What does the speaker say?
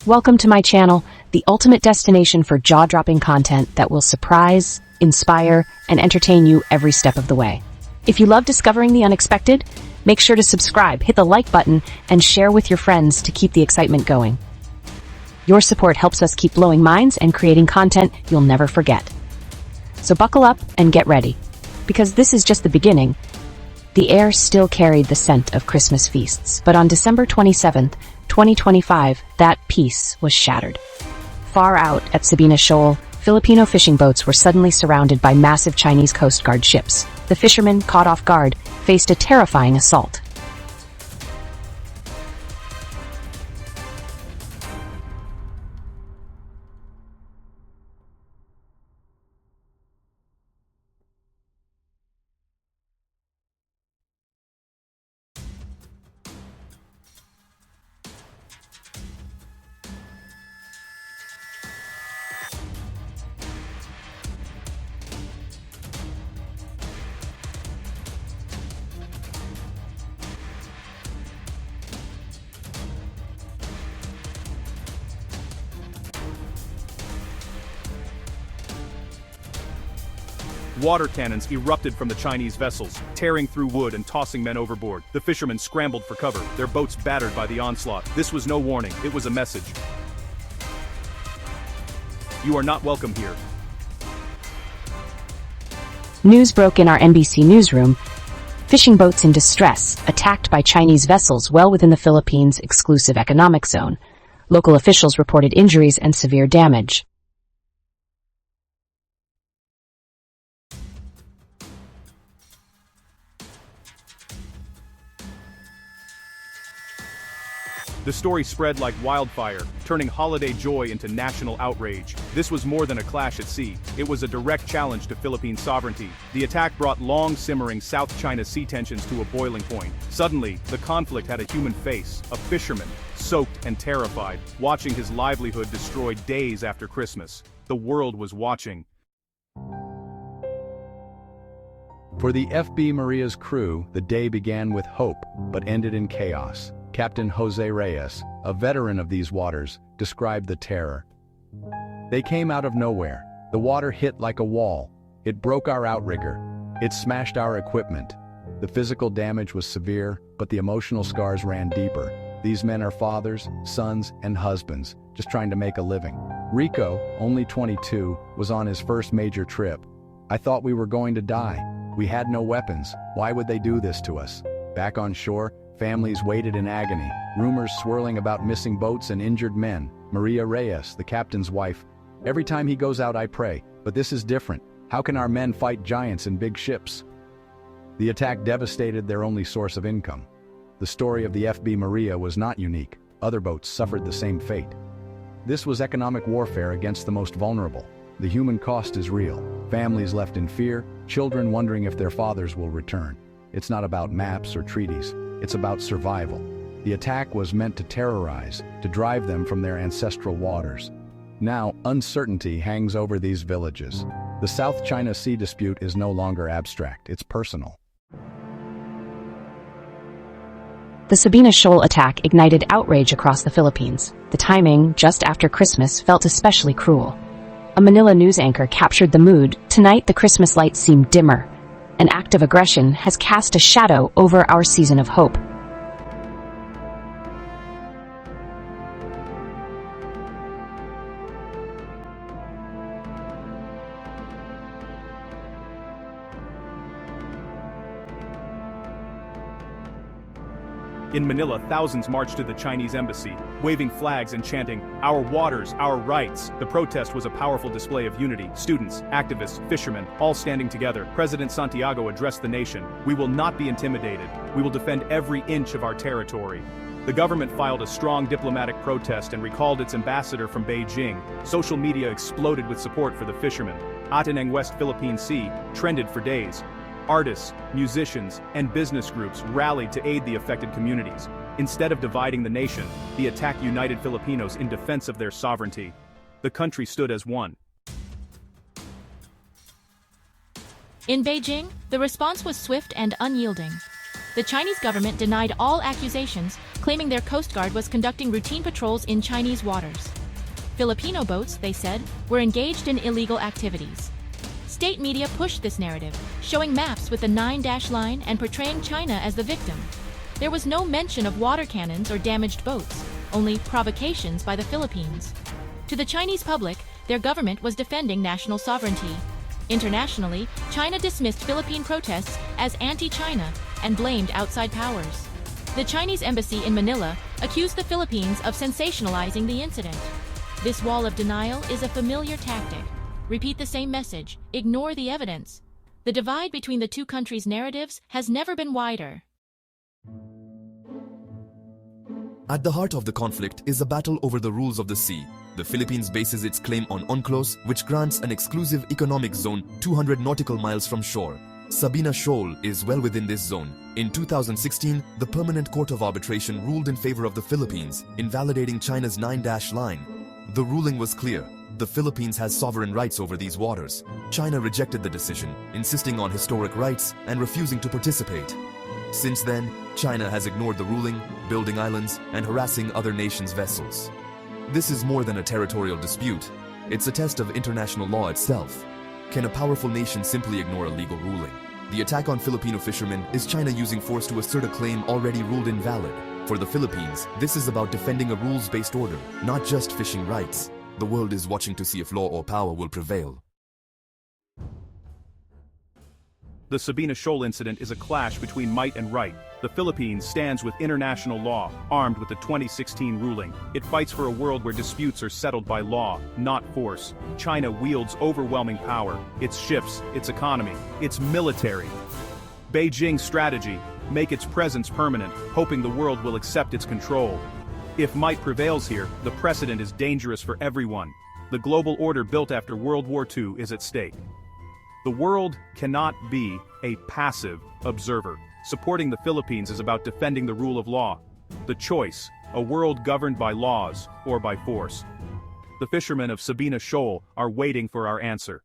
welcome to my channel, the ultimate destination for jaw-dropping content that will surprise, inspire, and entertain you every step of the way. If you love discovering the unexpected, make sure to subscribe, hit the like button, and share with your friends to keep the excitement going. Your support helps us keep blowing minds and creating content you'll never forget. So buckle up and get ready, because this is just the beginning. The air still carried the scent of Christmas feasts, but on December 27th, 2025, that peace was shattered. Far out at Sabina Shoal, Filipino fishing boats were suddenly surrounded by massive Chinese Coast Guard ships. The fishermen, caught off guard, faced a terrifying assault. Water cannons erupted from the Chinese vessels, tearing through wood and tossing men overboard. The fishermen scrambled for cover, their boats battered by the onslaught. This was no warning, it was a message. You are not welcome here. News broke in our NBC newsroom. Fishing boats in distress, attacked by Chinese vessels well within the Philippines' exclusive economic zone. Local officials reported injuries and severe damage. The story spread like wildfire, turning holiday joy into national outrage. This was more than a clash at sea. It was a direct challenge to Philippine sovereignty. The attack brought long-simmering South China Sea tensions to a boiling point. Suddenly, the conflict had a human face, a fisherman, soaked and terrified, watching his livelihood destroyed days after Christmas. The world was watching. For the FB Maria's crew, the day began with hope, but ended in chaos. Captain Jose Reyes, a veteran of these waters, described the terror. They came out of nowhere. The water hit like a wall. It broke our outrigger. It smashed our equipment. The physical damage was severe, but the emotional scars ran deeper. These men are fathers, sons, and husbands, just trying to make a living. Rico, only 22, was on his first major trip. I thought we were going to die. We had no weapons. Why would they do this to us? Back on shore, families waited in agony, rumors swirling about missing boats and injured men. Maria Reyes, the captain's wife. Every time he goes out I pray, but this is different. How can our men fight giants in big ships? The attack devastated their only source of income. The story of the FB Maria was not unique. Other boats suffered the same fate. This was economic warfare against the most vulnerable. The human cost is real. Families left in fear, children wondering if their fathers will return. It's not about maps or treaties. It's about survival. The attack was meant to terrorize, to drive them from their ancestral waters. Now, uncertainty hangs over these villages. The South China Sea dispute is no longer abstract, it's personal. The Sabina Shoal attack ignited outrage across the Philippines. The timing, just after Christmas, felt especially cruel. A Manila news anchor captured the mood. Tonight, the Christmas lights seem dimmer. An act of aggression has cast a shadow over our season of hope. In Manila, thousands marched to the Chinese embassy, waving flags and chanting, "Our waters, our rights." The protest was a powerful display of unity. Students, activists, fishermen, all standing together. President Santiago addressed the nation. "We will not be intimidated. We will defend every inch of our territory." The government filed a strong diplomatic protest and recalled its ambassador from Beijing. Social media exploded with support for the fishermen. Ateneng West Philippine Sea trended for days. Artists, musicians, and business groups rallied to aid the affected communities. Instead of dividing the nation, the attack united Filipinos in defense of their sovereignty. The country stood as one. In Beijing, the response was swift and unyielding. The Chinese government denied all accusations, claiming their Coast Guard was conducting routine patrols in Chinese waters. Filipino boats, they said, were engaged in illegal activities. State media pushed this narrative, showing maps with the 9-line and portraying China as the victim. There was no mention of water cannons or damaged boats, only provocations by the Philippines. To the Chinese public, their government was defending national sovereignty. Internationally, China dismissed Philippine protests as anti-China and blamed outside powers. The Chinese embassy in Manila accused the Philippines of sensationalizing the incident. This wall of denial is a familiar tactic. Repeat the same message, ignore the evidence. The divide between the two countries' narratives has never been wider. At the heart of the conflict is a battle over the rules of the sea. The Philippines bases its claim on UNCLOS, which grants an exclusive economic zone 200 nautical miles from shore. Sabina Shoal is well within this zone. In 2016, the Permanent Court of Arbitration ruled in favor of the Philippines, invalidating China's 9-line. The ruling was clear. The Philippines has sovereign rights over these waters. China rejected the decision, insisting on historic rights and refusing to participate. Since then, China has ignored the ruling, building islands, and harassing other nations' vessels. This is more than a territorial dispute. It's a test of international law itself. Can a powerful nation simply ignore a legal ruling? The attack on Filipino fishermen is China using force to assert a claim already ruled invalid. For the Philippines, this is about defending a rules-based order, not just fishing rights. The world is watching to see if law or power will prevail. The Sabina Shoal incident is a clash between might and right. The Philippines stands with international law, armed with the 2016 ruling. It fights for a world where disputes are settled by law, not force. China wields overwhelming power, its ships, its economy, its military. Beijing's strategy: make its presence permanent, hoping the world will accept its control. If might prevails here, the precedent is dangerous for everyone. The global order built after World War II is at stake. The world cannot be a passive observer. Supporting the Philippines is about defending the rule of law. The choice: a world governed by laws or by force. The fishermen of Sabina Shoal are waiting for our answer.